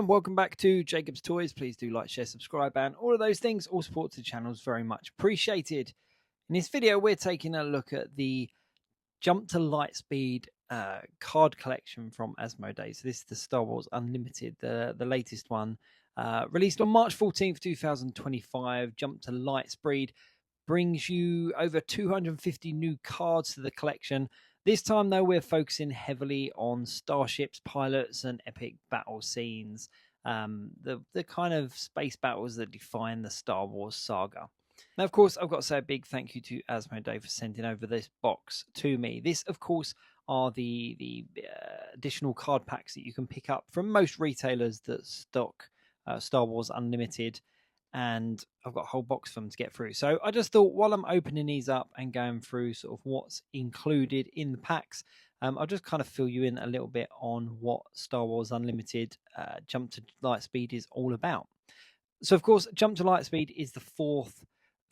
and welcome back to Jacob's Toys. Please do like, share, subscribe, and all of those things. All support to the channel is very much appreciated. In this video, we're taking a look at the Jump to Lightspeed card collection from Asmodee. So this is the Star Wars Unlimited, the latest one, released on March 14th, 2025. Jump to Lightspeed brings you over 250 new cards to the collection. This time, though, we're focusing heavily on starships, pilots, and epic battle scenes. The kind of space battles that define the Star Wars saga. Now, of course, I've got to say a big thank you to Asmodee for sending over this box to me. This, of course, are the additional card packs that you can pick up from most retailers that stock Star Wars Unlimited. And I've got a whole box for them to get through. So I just thought while I'm opening these up and going through sort of what's included in the packs, I'll just kind of fill you in a little bit on what Star Wars Unlimited Jump to Lightspeed is all about. So, of course, Jump to Lightspeed is the fourth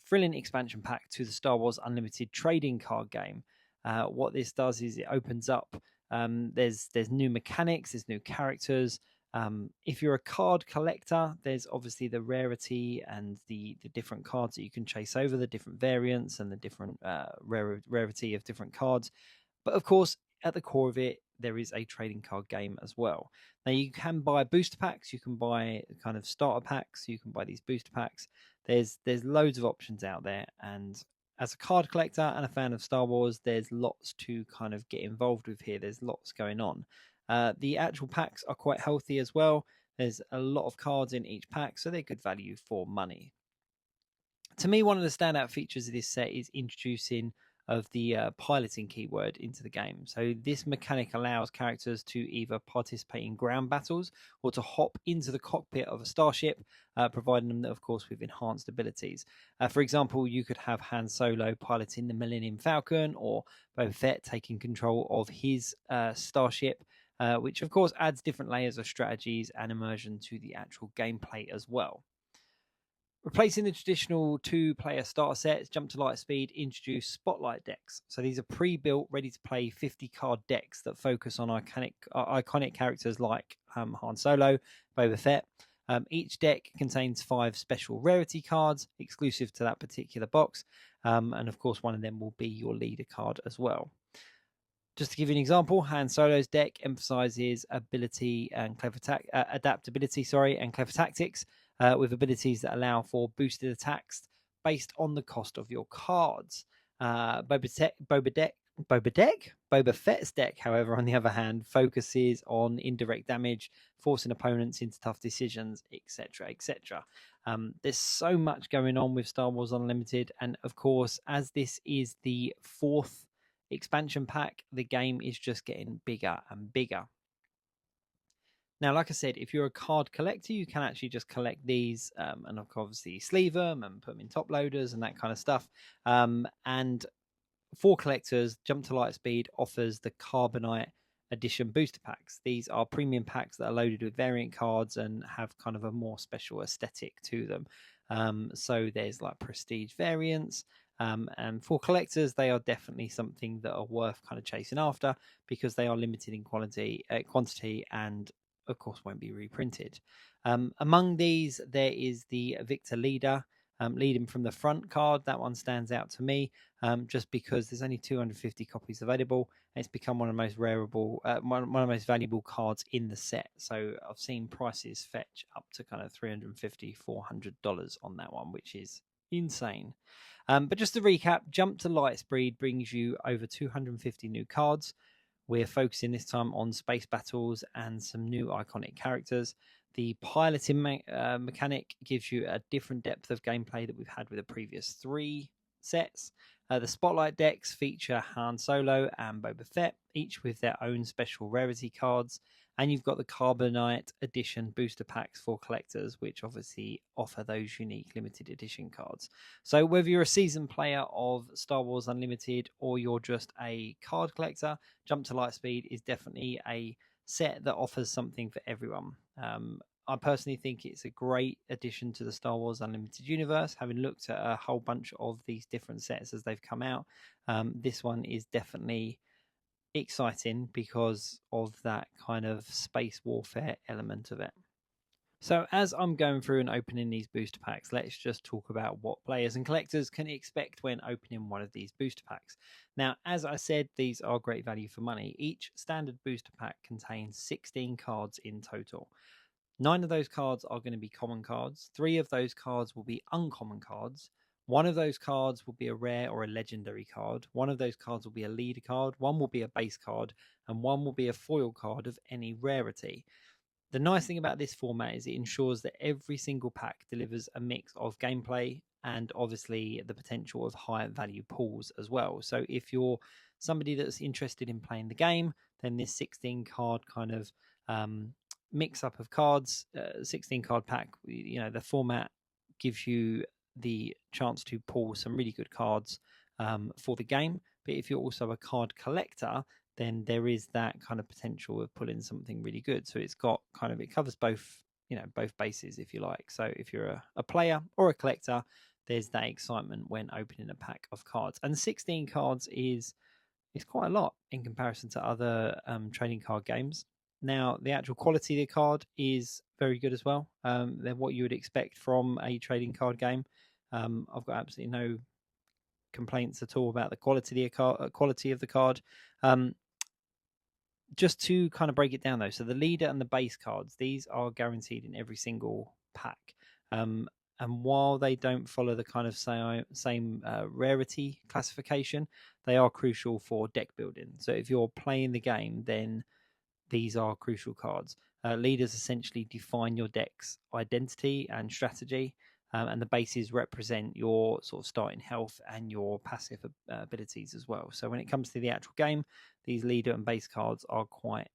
thrilling expansion pack to the Star Wars Unlimited trading card game. What this does is it opens up, there's new mechanics, there's new characters. If you're a card collector, there's obviously the rarity and the different cards that you can chase over, the different variants and the different rarity of different cards. But of course, at the core of it, there is a trading card game as well. Now, you can buy booster packs, you can buy kind of starter packs, you can buy these booster packs. There's loads of options out there, and as a card collector and a fan of Star Wars, there's lots to kind of get involved with here. There's lots going on. The actual packs are quite healthy as well. There's a lot of cards in each pack, so they're good value for money. To me, one of the standout features of this set is introducing of the piloting keyword into the game. So this mechanic allows characters to either participate in ground battles or to hop into the cockpit of a starship, providing them, of course, with enhanced abilities. For example, you could have Han Solo piloting the Millennium Falcon, or Boba Fett taking control of his starship, which of course adds different layers of strategies and immersion to the actual gameplay as well. Replacing the traditional two-player starter sets, Jump to Lightspeed introduced Spotlight decks. So these are pre-built, ready-to-play 50-card decks that focus on iconic characters like Han Solo, Boba Fett. Each deck contains 5 special rarity cards exclusive to that particular box. And of course, one of them will be your leader card as well. Just to give you an example, Han Solo's deck emphasizes ability and adaptability, and clever tactics, with abilities that allow for boosted attacks based on the cost of your cards. Boba Fett's deck, however, on the other hand, focuses on indirect damage, forcing opponents into tough decisions, etc., etc. There's so much going on with Star Wars Unlimited, and of course, as this is the fourth expansion pack, the game is just getting bigger and bigger. Now, like I said, if you're a card collector, you can actually just collect these and obviously sleeve them and put them in top loaders and that kind of stuff. And for collectors, Jump to Lightspeed offers the Carbonite Edition booster packs. These are premium packs that are loaded with variant cards and have kind of a more special aesthetic to them. So there's like prestige variants. And for collectors, they are definitely something that are worth kind of chasing after because they are limited in quantity and of course won't be reprinted. Among these, there is the Victor Leader, leading from the front card. That one stands out to me just because there's only 250 copies available, and it's become one of the most one of the most valuable cards in the set. So I've seen prices fetch up to kind of $350, $400 on that one, which is insane. But just to recap, Jump to Lightspeed brings you over 250 new cards. We're focusing this time on space battles and some new iconic characters. The piloting mechanic gives you a different depth of gameplay that we've had with the previous 3 sets. The Spotlight decks feature Han Solo and Boba Fett, each with their own special rarity cards. And you've got the Carbonite Edition booster packs for collectors, which obviously offer those unique limited edition cards. So whether you're a seasoned player of Star Wars Unlimited or you're just a card collector, Jump to Lightspeed is definitely a set that offers something for everyone. I personally think it's a great addition to the Star Wars Unlimited universe. Having looked at a whole bunch of these different sets as they've come out, this one is definitely exciting because of that kind of space warfare element of it. So as I'm going through and opening these booster packs, let's just talk about what players and collectors can expect when opening one of these booster packs. Now, as I said, these are great value for money. Each standard booster pack contains 16 cards in total. 9 of those cards are going to be common cards. 3 of those cards will be uncommon cards. 1 of those cards will be a rare or a legendary card. 1 of those cards will be a leader card. 1 will be a base card. And 1 will be a foil card of any rarity. The nice thing about this format is it ensures that every single pack delivers a mix of gameplay and obviously the potential of higher value pools as well. So if you're somebody that's interested in playing the game, then this 16 card kind of mix up of cards, 16 card pack, the format gives you the chance to pull some really good cards for the game. But if you're also a card collector, then there is that kind of potential of pulling something really good. So it covers both, both bases, if you like. So if you're a player or a collector, there's that excitement when opening a pack of cards. And 16 cards is quite a lot in comparison to other trading card games. Now, the actual quality of the card is very good as well. Than what you would expect from a trading card game. I've got absolutely no complaints at all about the quality of the card. Just to kind of break it down though, so the leader and the base cards, these are guaranteed in every single pack. And while they don't follow the kind of same rarity classification, they are crucial for deck building. So if you're playing the game, then these are crucial cards. Leaders essentially define your deck's identity and strategy, and the bases represent your sort of starting health and your passive abilities as well. So when it comes to the actual game, these leader and base cards are quite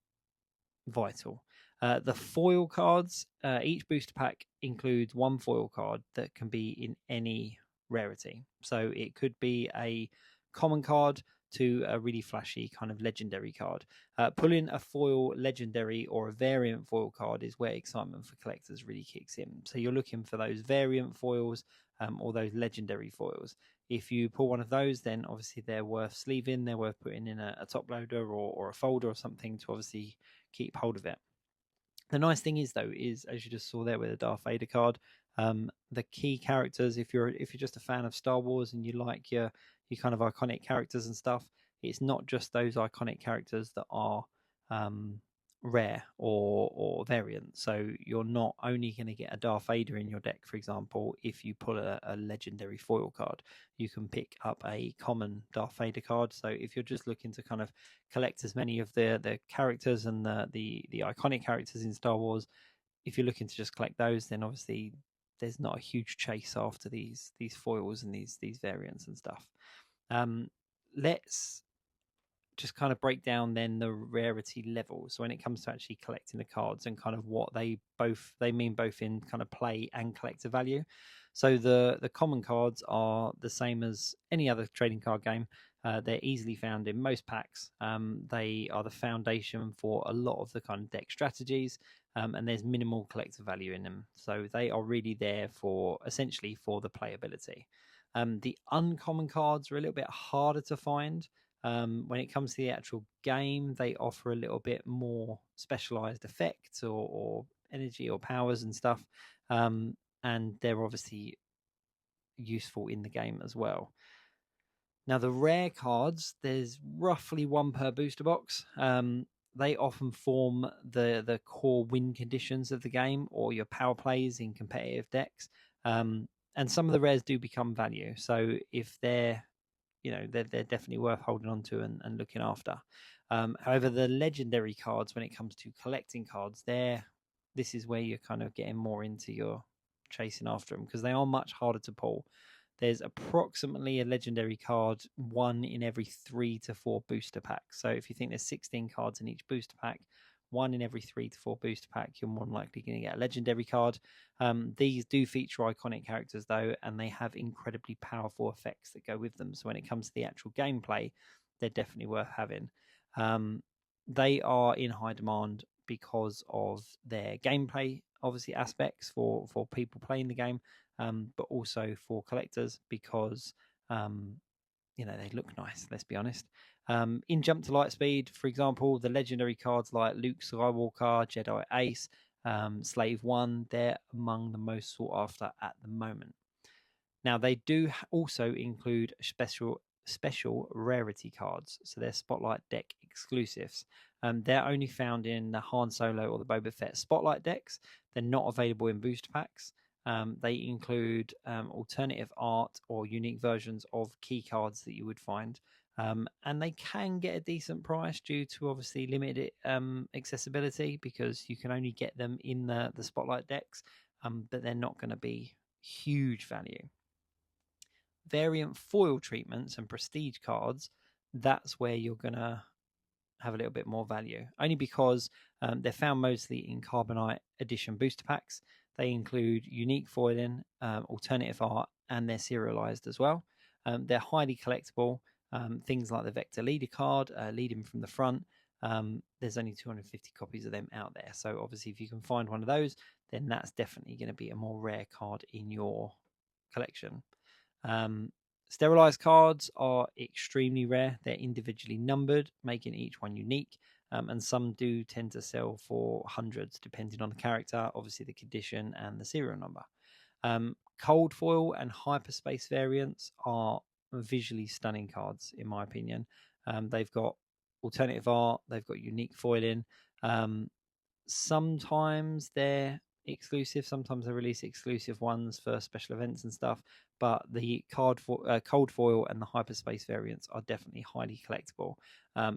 vital. The foil cards, each booster pack includes 1 foil card that can be in any rarity. So it could be a common card to a really flashy kind of legendary card. Pulling a foil legendary or a variant foil card is where excitement for collectors really kicks in. So you're looking for those variant foils or those legendary foils. If you pull one of those, then obviously they're worth sleeving, they're worth putting in a top loader or a folder or something to obviously keep hold of it. The nice thing is though, is as you just saw there with the Darth Vader card, the key characters, if you're just a fan of Star Wars and you like your kind of iconic characters and stuff, it's not just those iconic characters that are rare or variant. So you're not only going to get a Darth Vader in your deck, for example, if you pull a legendary foil card. You can pick up a common Darth Vader card. So if you're just looking to kind of collect as many of the characters and the iconic characters in Star Wars, if you're looking to just collect those, then obviously there's not a huge chase after these foils and these variants and stuff. Let's just kind of break down then the rarity levels. So when it comes to actually collecting the cards and kind of what they mean both in kind of play and collector value. So the common cards are the same as any other trading card game. They're easily found in most packs. They are the foundation for a lot of the kind of deck strategies, and there's minimal collector value in them. So they are really there for essentially for the playability. The uncommon cards are a little bit harder to find. When it comes to the actual game, they offer a little bit more specialized effects or energy or powers and stuff. And they're obviously useful in the game as well. Now, the rare cards, there's roughly 1 per booster box. They often form the core win conditions of the game or your power plays in competitive decks. And some of the rares do become value. So if they're definitely worth holding on to and looking after. However, the legendary cards, when it comes to collecting cards, this is where you're kind of getting more into your chasing after them because they are much harder to pull. There's approximately a legendary card 1 in every 3 to 4 booster packs. So if you think there's 16 cards in each booster pack, 1 in every 3 to 4 booster pack, you're more than likely going to get a legendary card. These do feature iconic characters though, and they have incredibly powerful effects that go with them. So when it comes to the actual gameplay, they're definitely worth having. They are in high demand because of their gameplay, obviously aspects for people playing the game, but also for collectors because they look nice, let's be honest. In Jump to Lightspeed, for example, the legendary cards like Luke Skywalker, Jedi Ace, Slave 1, they're among the most sought after at the moment. Now, they do also include special rarity cards, so they're Spotlight deck exclusives. They're only found in the Han Solo or the Boba Fett Spotlight decks. They're not available in booster packs. They include alternative art or unique versions of key cards that you would find. And they can get a decent price due to obviously limited accessibility, because you can only get them in the Spotlight decks, but they're not going to be huge value. Variant foil treatments and prestige cards, that's where you're going to have a little bit more value, only because they're found mostly in Carbonite Edition booster packs. They include unique foiling, alternative art, and they're serialized as well. They're highly collectible. Things like the Vector Leader card, leading from the front. There's only 250 copies of them out there. So obviously, if you can find one of those, then that's definitely going to be a more rare card in your collection. Sterilized cards are extremely rare. They're individually numbered, making each one unique. And some do tend to sell for hundreds, depending on the character, obviously the condition and the serial number. Cold foil and hyperspace variants are visually stunning cards, in my opinion. They've got alternative art, they've got unique foiling. Sometimes they're exclusive, sometimes they release exclusive ones for special events and stuff, but the cold foil and the hyperspace variants are definitely highly collectible,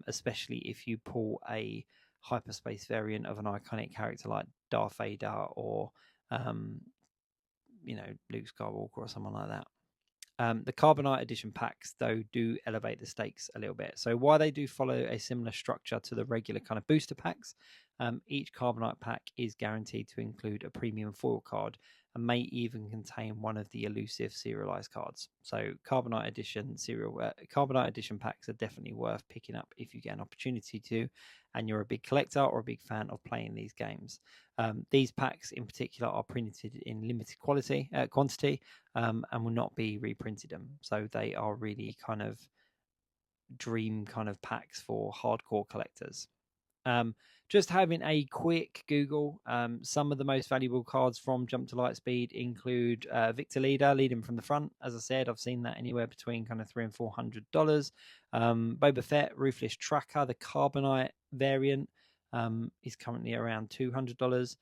especially if you pull a hyperspace variant of an iconic character like Darth Vader or Luke Skywalker or someone like that. The Carbonite Edition packs, though, do elevate the stakes a little bit. So while they do follow a similar structure to the regular kind of booster packs, each Carbonite pack is guaranteed to include a premium foil card and may even contain one of the elusive serialized cards. So Carbonite Edition packs are definitely worth picking up if you get an opportunity to, and you're a big collector or a big fan of playing these games. These packs in particular are printed in limited quantity, and will not be reprinted them. So they are really kind of dream kind of packs for hardcore collectors. Just having a quick Google, some of the most valuable cards from Jump to Lightspeed include Victor Leader, leading from the front. As I said, I've seen that anywhere between kind of $300 and $400. Boba Fett, Ruthless Tracker, the Carbonite variant, is currently around $200.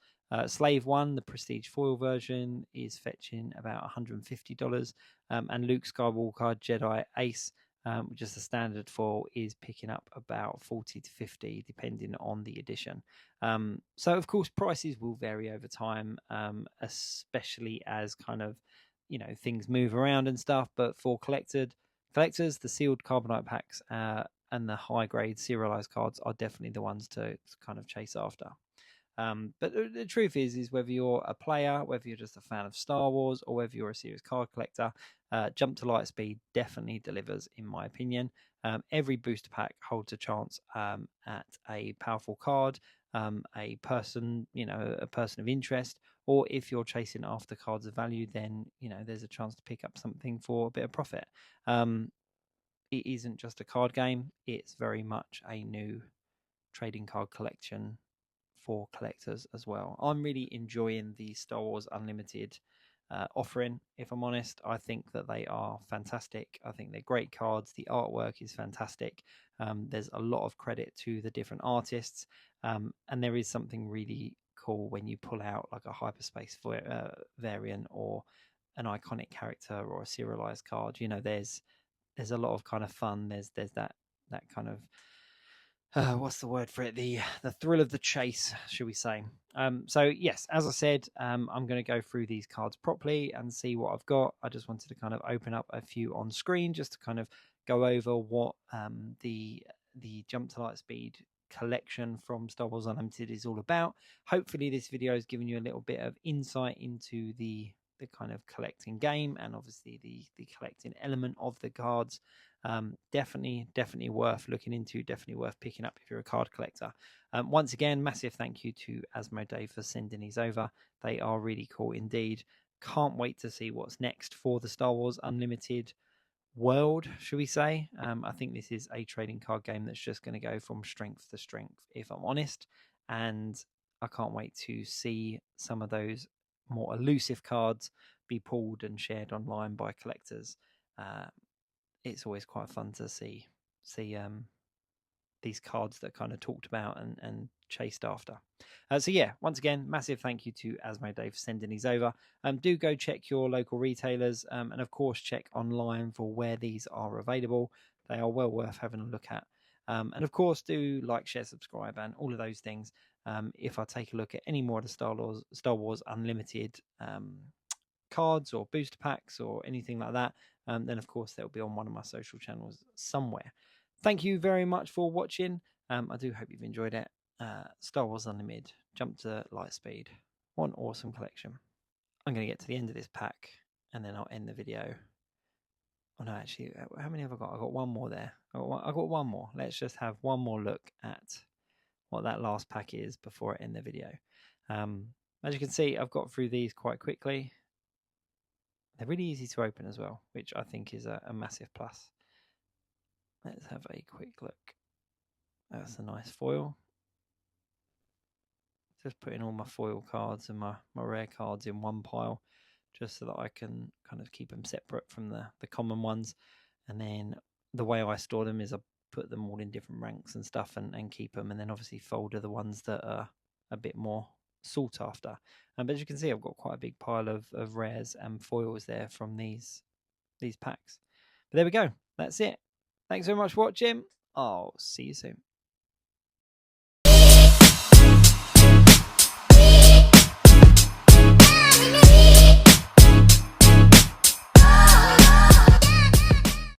Slave 1, the Prestige Foil version, is fetching about $150. And Luke Skywalker Jedi Ace, which is the standard foil, is picking up about 40 to 50 depending on the edition. So of course prices will vary over time, especially as kind of things move around and stuff. But for collectors, the sealed Carbonite packs and the high grade serialized cards are definitely the ones to kind of chase after. But the truth is whether you're a player, whether you're just a fan of Star Wars, or whether you're a serious card collector, Jump to Lightspeed definitely delivers, in my opinion. Every booster pack holds a chance at a powerful card, a person of interest, or if you're chasing after cards of value, then there's a chance to pick up something for a bit of profit. It isn't just a card game; it's very much a new trading card collection for collectors as well. I'm really enjoying the Star Wars Unlimited offering. If I'm honest, I think that they are fantastic. I think they're great cards. The artwork is fantastic. There's a lot of credit to the different artists, and there is something really cool when you pull out like a hyperspace variant or an iconic character or a serialized card. There's a lot of kind of fun. There's that kind of what's the word for it? The thrill of the chase, should we say? So yes, as I said, I'm going to go through these cards properly and see what I've got. I just wanted to kind of open up a few on screen just to kind of go over what the Jump to Lightspeed collection from Star Wars Unlimited is all about. Hopefully, this video has given you a little bit of insight into the kind of collecting game and obviously the collecting element of the cards. Definitely worth looking into, definitely worth picking up if you're a card collector. Once again, massive thank you to Asmodee for sending these over. They are really cool indeed. Can't wait to see what's next for the Star Wars Unlimited world, should we say. I think this is a trading card game that's just going to go from strength to strength, if I'm honest, and I can't wait to see some of those more elusive cards be pulled and shared online by collectors. It's always quite fun to see these cards that kind of talked about and chased after. So yeah, once again, massive thank you to Asmodee for sending these over. Do go check your local retailers, and of course check online for where these are available. They are well worth having a look at. And of course, do like, share, subscribe, and all of those things. If I take a look at any more of the Star Wars Unlimited cards or booster packs or anything like that, then of course they'll be on one of my social channels somewhere. Thank you very much for watching. I do hope you've enjoyed it. Star Wars Unlimited, Jump to Lightspeed. What an awesome collection. I'm going to get to the end of this pack and then I'll end the video. Oh no, actually, how many have I got? I got one more there. I got one more. Let's just have one more look at what that last pack is before I end the video. As you can see, I've got through these quite quickly. They're really easy to open as well, which I think is a massive plus. Let's have a quick look. That's a nice foil. Just putting all my foil cards and my rare cards in one pile, just so that I can kind of keep them separate from the common ones. And then the way I store them is I put them all in different ranks and stuff and keep them, and then obviously folder the ones that are a bit more sought after. But as you can see, I've got quite a big pile of rares and foils there from these packs. But there we go. That's it. Thanks very much for watching. I'll see you soon.